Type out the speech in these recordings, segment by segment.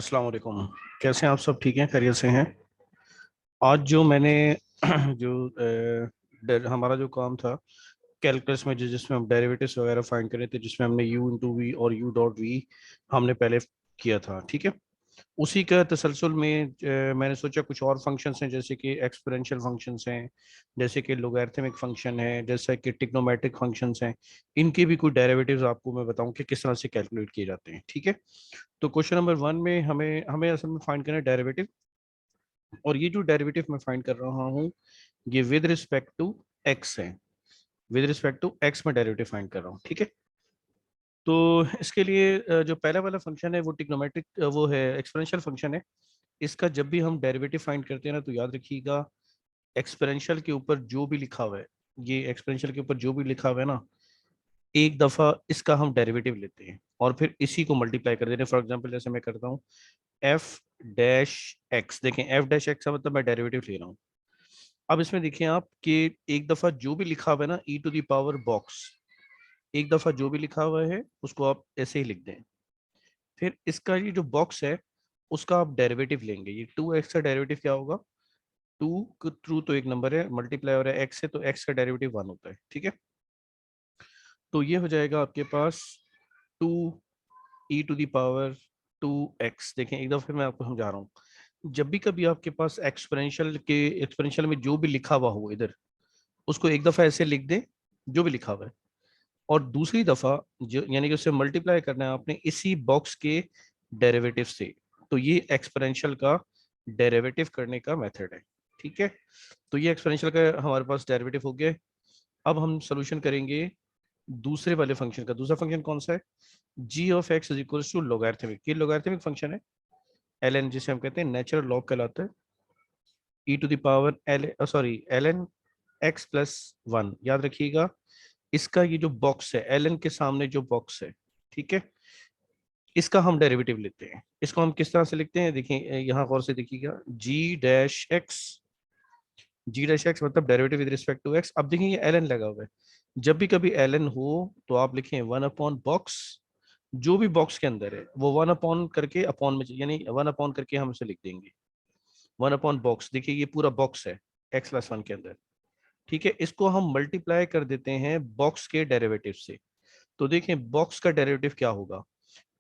अस्सलाम वालेकुम। कैसे हैं आप? सब ठीक हैं? खैरियत से हैं? आज जो मैंने जो हमारा जो काम था कैलकुलस में, जिसमें हम डेरिवेटिव्स वगैरह फाइंड कर रहे थे, जिसमें हमने u इंटू वी और u डॉट वी हमने पहले किया था, ठीक है। उसी का तसलसल में मैंने सोचा कुछ और फंक्शंस हैं, जैसे कि एक्सपोनेंशियल फंक्शंस हैं, जैसे कि लोगैरिथमिक फंक्शन है, जैसे कि ट्रिग्नोमेट्रिक फंक्शंस हैं। इनके भी कुछ डेरिवेटिव्स आपको मैं बताऊं कि किस तरह से कैलकुलेट किए जाते हैं, ठीक है। तो क्वेश्चन नंबर वन में हमें हमें असल में फाइंड करना है डेरिवेटिव। और ये जो डेरिवेटिव मैं फाइंड कर रहा हूँ, ये विद रिस्पेक्ट टू एक्स है। विद रिस्पेक्ट टू एक्स में डेरिवेटिव फाइंड कर रहा हूँ, ठीक है। तो इसके लिए जो पहला वाला फंक्शन है वो ट्रिग्नोमेट्रिक, वो है एक्सपोनेंशियल फंक्शन है। इसका जब भी हम डेरिवेटिव फाइंड करते हैं ना, तो याद रखिएगा, एक्सपोनेंशियल के ऊपर जो भी लिखा हुआ है, ये एक्सपोनेंशियल के ऊपर जो भी लिखा हुआ है ना, एक दफा इसका हम डेरिवेटिव लेते हैं और फिर इसी को मल्टीप्लाई कर देते हैं। फॉर एग्जांपल जैसे मैं करता हूँ एफ डैश एक्स, देखें एफ डैश एक्स का मतलब मैं डेरिवेटिव ले रहा हूँ। अब इसमें देखिए आप कि एक दफा जो भी लिखा हुआ है ना, ई टू द पावर बॉक्स, एक दफा जो भी लिखा हुआ है उसको आप ऐसे ही लिख दें। फिर इसका ये जो बॉक्स है उसका आप डेरिवेटिव लेंगे। ये टू एक्स का डेरिवेटिव क्या होगा? टू थ्रू तो एक नंबर है, मल्टीप्लाई हो रहा है एक्स से, तो एक्स का डेरिवेटिव वन होता है, ठीक है। तो ये हो जाएगा आपके पास two e to the power two x. देखें एक दफा फिर मैं आपको समझा रहा हूँ, जब भी कभी आपके पास एक्सपोनेंशियल में जो भी लिखा हुआ हो इधर, उसको एक दफा ऐसे लिख दें, जो भी लिखा हुआ है। और दूसरी दफा जो यानी कि उससे मल्टीप्लाई करना है आपने इसी बॉक्स के डेरिवेटिव से। तो ये एक्सपोनेंशियल का डेरिवेटिव करने का मेथड है, ठीक है। तो ये एक्सपोनेंशियल का हमारे पास डेरिवेटिव हो गया। अब हम सोल्यूशन करेंगे दूसरे वाले फंक्शन का। दूसरा फंक्शन कौन सा है? G of x is equal to logarithmic. ये लोगारिथमिक फंक्शन है, एल एन, जिसे हम कहते हैं नेचुरल लॉग कहलाता है। E to the power L, sorry, L N x plus one. याद रखिएगा, इसका ये जो बॉक्स है, एल एन के सामने जो बॉक्स है, ठीक है, इसका हम डेरिवेटिव लेते हैं। इसको हम किस तरह से लिखते हैं, देखिए यहाँ गौर से देखिएगा, g dash x. G dash x मतलब derivative with respect to x. अब देखिए ये एल एन लगा हुआ है, जब भी कभी एल एन हो तो आप लिखें वन अपॉन बॉक्स। जो भी बॉक्स के अंदर है वो वन अपॉन करके अपॉन में, यानी वन अपॉन करके हम उसे लिख देंगे। वन अपॉन बॉक्स, देखिए ये पूरा बॉक्स है एक्स प्लस वन के अंदर, ठीक है। इसको हम मल्टीप्लाई कर देते हैं बॉक्स के डेरिवेटिव से। तो देखें बॉक्स का डेरिवेटिव क्या होगा।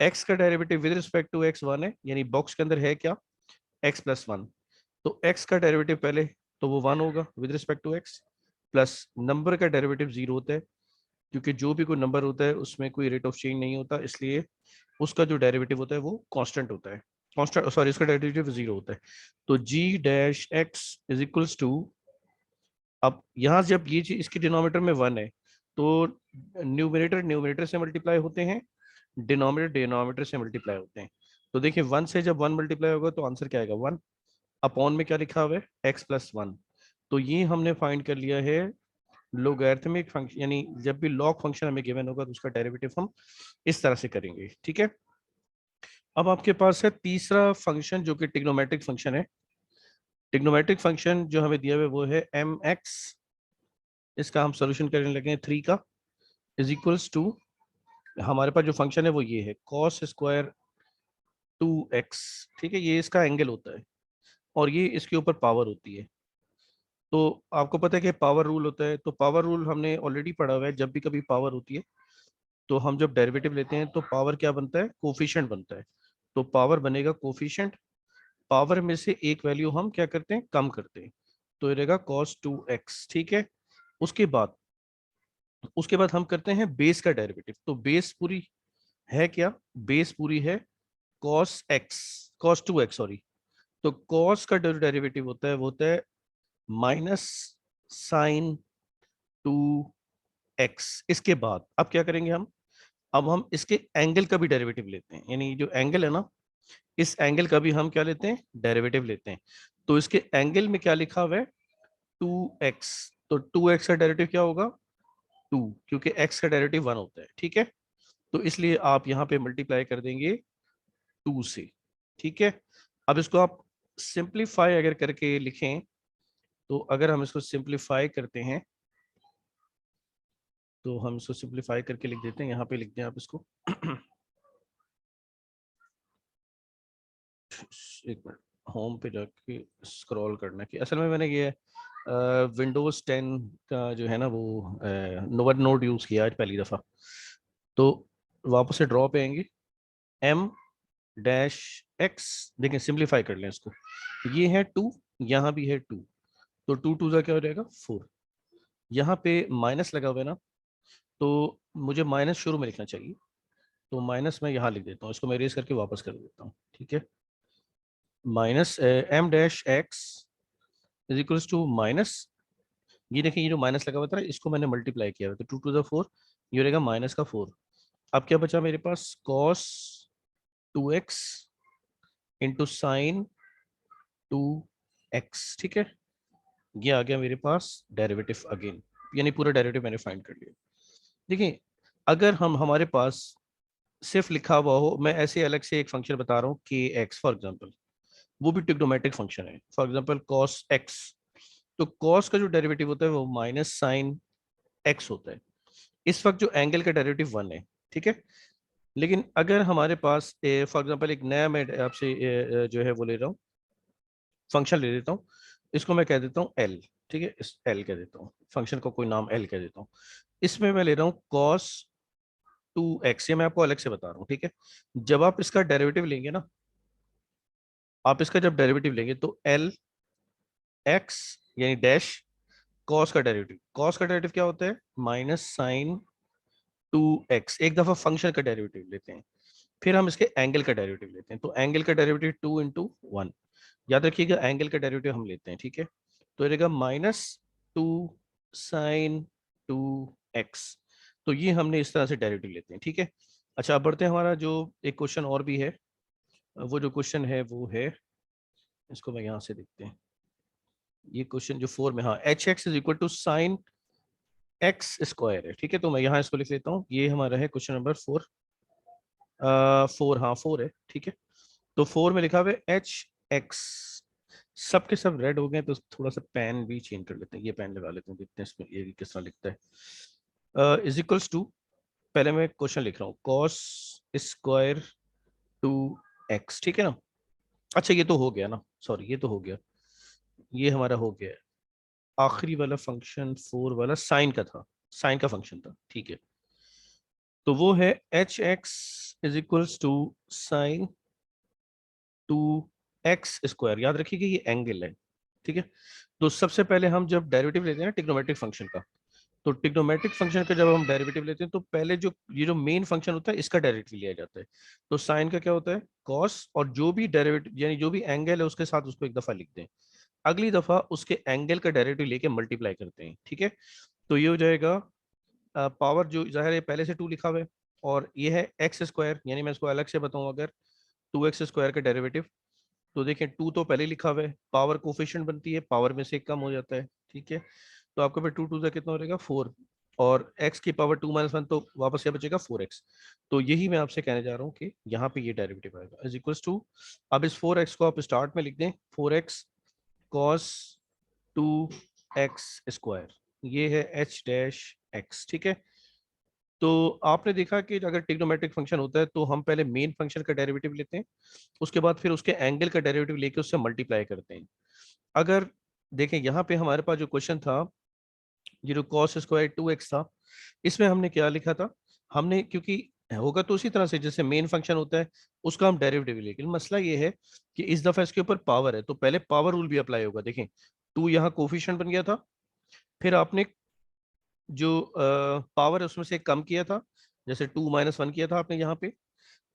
एक्स का derivative with respect to x one है, यानी बॉक्स के अंदर है क्या? X plus one. तो एक्स का डेरिवेटिव पहले, तो वो वन होगा with respect to x, plus number का डेरिवेटिव जीरो होता है, क्योंकि जो भी कोई नंबर होता है उसमें कोई रेट ऑफ चेंज नहीं होता, इसलिए उसका जो डेरिवेटिव होता है वो कांस्टेंट होता है। कांस्टेंट, सॉरी, इसका डेरिवेटिव जीरो होता है। तो g dash x is equals to, अब यहाँ जब ये चीज इसके डिनोमिनेटर में वन है, तो न्यूमरेटर न्यूमरेटर से मल्टीप्लाई होते हैं, डिनोमिनेटर डिनोमिनेटर से मल्टीप्लाई होते हैं। तो देखिए वन से जब वन मल्टीप्लाई होगा तो आंसर क्या आएगा? वन। अपॉन में क्या लिखा हुआ है? X plus one. तो ये हमने फाइंड कर लिया है लोगैरिथमिक फंक्शन, यानी जब भी लॉग फंक्शन हमें गिवन होगा तो उसका डेरिवेटिव हम इस तरह से करेंगे, ठीक है। अब आपके पास है तीसरा फंक्शन जो कि ट्रिग्नोमेट्रिक फंक्शन है। ट्रिग्नोमेट्रिक फंक्शन जो हमें दिया हुआ है वो है एम एक्स। इसका हम सोल्यूशन करने लगे हैं थ्री का, इज इक्वल्स टू, हमारे पास जो फंक्शन है वो ये है कॉस स्क्वायर टू एक्स, ठीक है। ये इसका एंगल होता है और ये इसके ऊपर पावर होती है। तो आपको पता है कि पावर रूल होता है, तो पावर रूल हमने ऑलरेडी पढ़ा हुआ है। जब भी कभी पावर होती है तो हम जब डेरिवेटिव लेते हैं तो पावर क्या बनता है? कोफिशिएंट बनता है। तो पावर बनेगा कोफिशिएंट, पावर में से एक वैल्यू हम क्या करते हैं? कम करते हैं। तो ये रहेगा cos 2x, ठीक है। उसके बाद हम करते हैं बेस का डेरिवेटिव। तो बेस पूरी है क्या? बेस पूरी है cos x, cos 2x, sorry. तो cos का जो डेरिवेटिव होता है वो होता है माइनस साइन 2x। इसके बाद अब क्या करेंगे हम? अब हम इसके एंगल का भी डेरिवेटिव लेते हैं, यानी जो एंगल है ना, इस एंगल का भी हम क्या लेते हैं? डेरिवेटिव लेते हैं। तो इसके एंगल में क्या लिखा हुआ है? 2x। तो 2x का डेरिवेटिव क्या होगा? 2, क्योंकि x का डेरिवेटिव 1 होता है, ठीक है। तो इसलिए आप यहाँ पे मल्टीप्लाई कर देंगे 2 से, ठीक है। अब इसको आप सिंप्लीफाई अगर करके लिखें, तो अगर हम इसको सिंप्लीफाई करते हैं, तो हम इसको सिंप्लीफाई करके लिख देते हैं, यहाँ पे लिखते हैं आप इसको एक मिनट, होम पे जाके स्क्रॉल करना कि असल में मैंने ये विंडोज 10 का जो है ना वो नोट नोट यूज़ किया आज पहली दफ़ा। तो वापस से ड्रॉ पे आएंगे, एम डैश एक्स, देखें सिंप्लीफाई कर लें इसको, ये है 2, यहाँ भी है 2, तो 2 का क्या हो जाएगा 4। यहाँ पे माइनस लगा हुआ है ना, तो मुझे माइनस शुरू में लिखना चाहिए, तो माइनस मैं यहाँ लिख देता हूँ, इसको मैं इरेज करके वापस कर देता हूँ, ठीक है। Minus m dash x is equals to minus, ये देखिए ये जो माइनस लगा हुआ था इसको मैंने मल्टीप्लाई किया हुआ, तो 2 to the 4, ये रहेगा माइनस का 4। अब क्या बचा मेरे पास, cos 2x into sine 2x, ठीक है। ये आ गया मेरे पास डेरिवेटिव अगेन, यानी पूरा डेरिवेटिव मैंने फाइंड कर लिया। देखिए अगर हम हमारे पास सिर्फ लिखा हुआ हो, मैं ऐसे अलग से एक फंक्शन बता रहा हूँ के एक्स फॉर एग्जाम्पल, वो भी ट्रिग्नोमेट्रिक फंक्शन है, फॉर एग्जाम्पल कॉस एक्स, तो कॉस का जो डेरिवेटिव होता है वो माइनस साइन एक्स होता है। इस वक्त जो एंगल का डेरिवेटिव 1 है, ठीक है। लेकिन अगर हमारे पास फॉर एग्जांपल एक नया, मैं आपसे जो है वो ले रहा हूँ, फंक्शन ले लेता हूँ, इसको मैं कह देता हूँ एल, ठीक है, इस एल कह देता हूँ, फंक्शन को कोई नाम एल कह देता हूँ। इसमें मैं ले रहा हूँ कॉस 2x, ये मैं आपको अलग से बता रहा हूँ, ठीक है। जब आप इसका डेरिवेटिव लेंगे ना, आप इसका जब डेरिवेटिव लेंगे तो एल एक्स यानी डैश कॉस का डेरिवेटिव, कॉस का डेरिवेटिव क्या होता है, माइनस साइन 2x। एक दफा फंक्शन का डेरिवेटिव लेते हैं, फिर हम इसके एंगल का डेरिवेटिव लेते हैं, तो एंगल का डेरिवेटिव 2 into 1, याद रखिएगा एंगल का डेरिवेटिव हम लेते हैं, ठीक है। तो रहेगा -2 sin 2x, तो ये हमने इस तरह से डेरिवेटिव लेते हैं, ठीक है। अच्छा अब बढ़ते हैं, हमारा जो एक क्वेश्चन और भी है, वो जो क्वेश्चन है वो है, इसको मैं यहाँ से देखते हैं, ये क्वेश्चन जो 4 में, हाँ, h x is equal to sine x square है, ठीक है। तो मैं यहाँ इसको लिख लेता हूँ, ये हमारा है क्वेश्चन नंबर 4, 4, हाँ 4 है, ठीक है। तो 4 में लिखा हुआ है एच एक्स, सब के सब रेड हो गए, तो थोड़ा सा पेन भी चेंज कर लेते हैं, ये पेन लगा लेते हैं, देखते हैं इसमें ये किस तरह लिखता है। इज इक्वल्स टू, पहले मैं क्वेश्चन लिख रहा हूँ, कॉस स्क्वायर 2x, ठीक है ना। अच्छा ये तो हो गया ना, सॉरी ये तो हो गया, ये हमारा हो गया है। आखिरी वाला फंक्शन 4 वाला साइन का था, साइन का फंक्शन था, ठीक है। तो वो है h x is equals to sine 2x square, याद रखिए कि ये एंगल है, ठीक है। तो सबसे पहले हम जब डेरिवेटिव लेते हैं ना ट्रिग्नोमेट्रिक फंक्शन का, तो ट्रिग्नोमेट्रिक फंक्शन का जब हम डेरिवेटिव लेते हैं तो पहले जो ये जो मेन फंक्शन होता है इसका डेरिवेटिव लिया जाता है। तो साइन का क्या होता है कॉस, और जो भी डेरिवेटिव यानी जो भी एंगल है उसके साथ उसको एक दफा लिख दें, अगली दफा उसके एंगल का डेरिवेटिव लेके मल्टीप्लाई करते हैं, ठीक है। तो ये हो जाएगा पावर, जो जाहिर है पहले से 2 लिखा हुआ है, और ये है एक्स स्क्वायर, यानी मैं इसको अलग से बताऊं, अगर 2x स्क्वायर का डेरिवेटिव, तो देखें 2 तो पहले लिखा हुआ है, पावर कोफिशिएंट बनती है, पावर में से एक कम हो जाता है, ठीक है। तो आपके पास 2 से कितना हो जाएगा 4, और x की पावर 2 - 1, तो वापस क्या बचेगा 4x। तो यही मैं आपसे कहने जा रहा हूँ कि यहाँ पे ये डेरिवेटिव आएगा इज इक्वल्स टू, अब इस 4x को आप स्टार्ट में लिख दें, 4x cos 2x स्क्वायर, ये है h डैश x, ठीक है। तो आपने देखा कि अगर ट्रिग्नोमेट्रिक फंक्शन होता है तो हम पहले मेन फंक्शन का डेरिवेटिव लेते हैं, उसके बाद फिर उसके एंगल का डेरिवेटिव लेके उससे मल्टीप्लाई करते हैं। अगर देखें यहाँ पे हमारे पास जो क्वेश्चन था, ये जो कॉस स्क्वायर 2x था, इसमें हमने क्या लिखा था, हमने क्योंकि होगा तो उसी तरह से जैसे मेन फंक्शन होता है उसका हम डेरिवेटिव, लेकिन मसला ये है कि इस दफा इसके ऊपर पावर है, तो पहले पावर रूल भी अप्लाई होगा। देखें 2 यहाँ कोफिशिएंट बन गया था, फिर आपने जो पावर है उसमें से कम किया था, जैसे 2 - 1 किया था आपने यहाँ पे,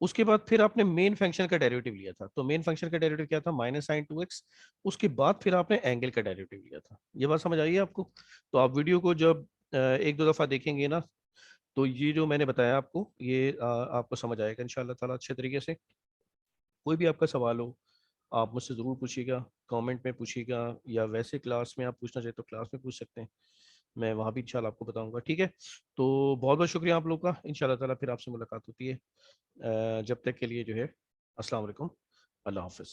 उसके बाद फिर आपने मेन फंक्शन का डेरिवेटिव लिया था, तो मेन फंक्शन का डेरिवेटिव क्या था -sin 2x, उसके बाद फिर आपने एंगल का डेरिवेटिव लिया था। ये बात समझ आई है आपको। तो आप वीडियो को जब एक दो दफा देखेंगे ना, तो ये जो मैंने बताया आपको ये आपको समझ आएगा इंशाल्लाह ताला अच्छे तरीके से। कोई भी आपका सवाल हो आप मुझसे ज़रूर पूछिएगा, कमेंट में पूछिएगा, या वैसे क्लास में आप पूछना चाहें तो क्लास में पूछ सकते हैं, मैं वहाँ भी इंशाल्लाह आपको बताऊंगा, ठीक है। तो बहुत बहुत शुक्रिया आप लोग का, इंशाल्लाह ताला फिर आपसे मुलाकात होती है। जब तक के लिए जो है, अस्सलाम वालेकुम, अल्लाह हाफ़िज़।